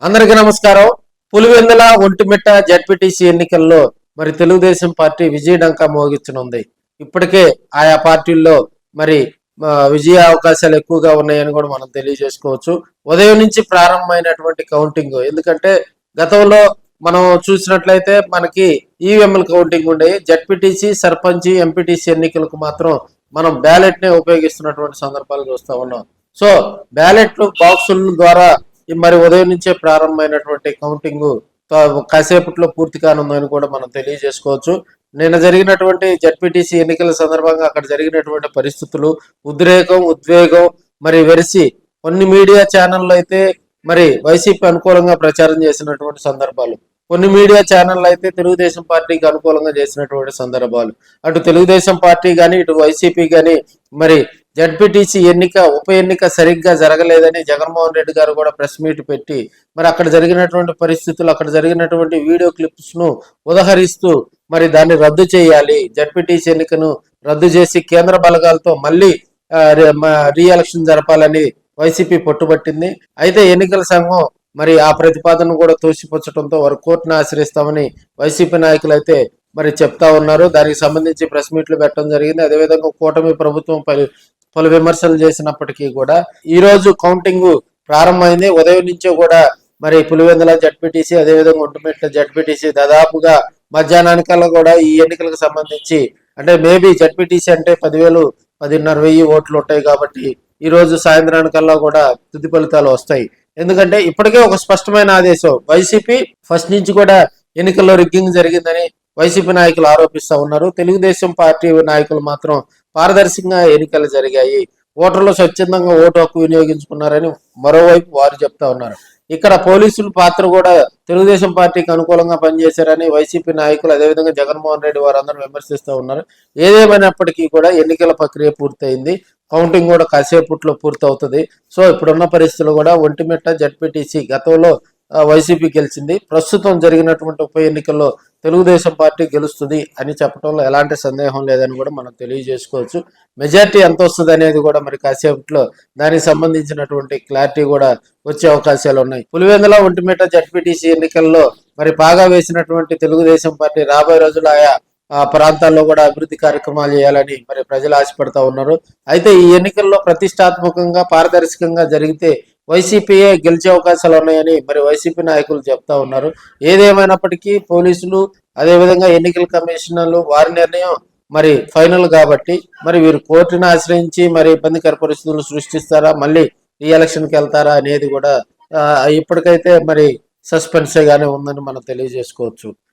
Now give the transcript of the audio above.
అందరికీ నమస్కారం. పులివెందుల ఒంటిమిట్ట జడ్పీటీసీ ఎన్నికల్లో మరి తెలుగుదేశం పార్టీ విజయడంకా మోగించనుంది. ఇప్పటికే ఆయా పార్టీల్లో మరి విజయ అవకాశాలు ఎక్కువగా ఉన్నాయని కూడా మనం తెలియజేసుకోవచ్చు. ఉదయం నుంచి ప్రారంభమైనటువంటి కౌంటింగ్, ఎందుకంటే గతంలో మనం చూసినట్లయితే మనకి ఈవీఎంల కౌంటింగ్ ఉండేవి. జడ్పీటీసీ, సర్పంచ్, ఎంపీటీసీ ఎన్నికలకు మాత్రం మనం బ్యాలెట్ నే ఉపయోగిస్తున్నటువంటి సందర్భాలు చూస్తా ఉన్నాం. సో బ్యాలెట్లు బాక్సుల ద్వారా మరి ఉదయం నుంచే ప్రారంభమైనటువంటి కౌంటింగ్ కాసేపట్లో పూర్తి కానుందని కూడా మనం తెలియజేసుకోవచ్చు. నిన్న జరిగినటువంటి జడ్పీటీసీ ఎన్నికల సందర్భంగా అక్కడ జరిగినటువంటి పరిస్థితులు, ఉద్వేగం మరి వెరిసి కొన్ని మీడియా ఛానళ్ళు అయితే మరి వైసీపీ అనుకూలంగా ప్రచారం చేసినటువంటి సందర్భాలు, కొన్ని మీడియా ఛానళ్ళు అయితే తెలుగుదేశం పార్టీకి అనుకూలంగా చేసినటువంటి సందర్భాలు. అటు తెలుగుదేశం పార్టీ కానీ ఇటు వైసీపీ కానీ మరి జడ్పీటీసీ ఉప ఎన్నిక సరిగ్గా జరగలేదని జగన్మోహన్ రెడ్డి గారు కూడా ప్రెస్ మీట్ పెట్టి మరి అక్కడ జరిగినటువంటి పరిస్థితులు, అక్కడ జరిగినటువంటి వీడియో క్లిప్స్ ను ఉదహరిస్తూ మరి దాన్ని రద్దు చేయాలి, జడ్పీటీసీ ఎన్నికను రద్దు చేసి కేంద్ర బలగాలతో మళ్ళీ రీఎలక్షన్ జరపాలని వైసీపీ పట్టుబట్టింది. అయితే ఎన్నికల సంఘం మరి ఆ ప్రతిపాదన కూడా తోసిపుచ్చడంతో వారు కోర్టును ఆశ్రయిస్తామని వైసీపీ నాయకులు అయితే మరి చెప్తా ఉన్నారు. దానికి సంబంధించి ప్రెస్ మీట్లు పెట్టడం జరిగింది. అదేవిధంగా కూటమి ప్రభుత్వం పలు విమర్శలు చేసినప్పటికీ కూడా ఈ రోజు కౌంటింగ్ ప్రారంభమైంది. ఉదయం నుంచే కూడా మరి పులివెందుల జడ్పీటీసీ, అదేవిధంగా ఒంటిమిట్ట జడ్పీటీసీ దాదాపుగా మధ్యాహ్నానికల్లా కూడా ఈ ఎన్నికలకు సంబంధించి, అంటే మేబీ జడ్పీటీసీ అంటే 10,000 10,500 ఓట్లు ఉంటాయి కాబట్టి ఈ రోజు సాయంత్రానికల్లా కూడా తుది ఫలితాలు వస్తాయి. ఎందుకంటే ఇప్పటికే ఒక స్పష్టమైన ఆదేశం, వైసీపీ ఫస్ట్ నుంచి కూడా ఎన్నికల్లో రిగ్గింగ్ జరిగిందని వైసీపీ నాయకులు ఆరోపిస్తా ఉన్నారు. తెలుగుదేశం పార్టీ నాయకులు మాత్రం పారదర్శకంగా ఎన్నికలు జరిగాయి, ఓటర్లు స్వచ్ఛందంగా ఓటు హక్కు వినియోగించుకున్నారని మరోవైపు వారు చెప్తా ఉన్నారు. ఇక్కడ పోలీసుల పాత్ర కూడా తెలుగుదేశం పార్టీకి అనుకూలంగా పనిచేశారని వైసీపీ నాయకులు, అదేవిధంగా జగన్మోహన్ రెడ్డి వారందరూ విమర్శిస్తూ ఉన్నారు. ఏదేమైనప్పటికీ కూడా ఎన్నికల ప్రక్రియ పూర్తయింది, కౌంటింగ్ కూడా కాసేపట్లో పూర్తవుతుంది. సో ఇప్పుడున్న పరిస్థితులు కూడా ఒంటిమిట్ట జడ్పీటీసీ గతంలో వైసీపీ గెలిచింది, ప్రస్తుతం జరిగినటువంటి ఉప ఎన్నికల్లో తెలుగుదేశం పార్టీ గెలుస్తుంది అని చెప్పడంలో ఎలాంటి సందేహం లేదని కూడా మనం తెలియజేసుకోవచ్చు. మెజార్టీ ఎంత వస్తుంది అనేది కూడా మరి కాసేపట్లో దానికి సంబంధించినటువంటి క్లారిటీ కూడా వచ్చే అవకాశాలు ఉన్నాయి. పులివెందుల ఒంటిమిట్ట జడ్పీటీసీ ఎన్నికల్లో మరి బాగా వేసినటువంటి తెలుగుదేశం పార్టీ రాబోయే రోజులు ఆయా ప్రాంతాల్లో కూడా అభివృద్ధి కార్యక్రమాలు చేయాలని మరి ప్రజలు ఆశపడతా ఉన్నారు. అయితే ఈ ఎన్నికల్లో ప్రతిష్టాత్మకంగా పారదర్శకంగా జరిగితే వైసీపీయే గెలిచే అవకాశాలు ఉన్నాయని మరి వైసీపీ నాయకులు చెప్తా ఉన్నారు. ఏదేమైనప్పటికీ పోలీసులు, అదేవిధంగా ఎన్నికల కమిషనర్లు వారి నిర్ణయం మరి ఫైనల్ కాబట్టి మరి వీరు కోర్టును ఆశ్రయించి మరి ఇబ్బందికర పరిస్థితులు సృష్టిస్తారా, మళ్ళీ ఈ ఎలక్షన్కి వెళ్తారా అనేది కూడా ఇప్పటికైతే మరి సస్పెన్సే గానే ఉందని మనం తెలియజేసుకోవచ్చు.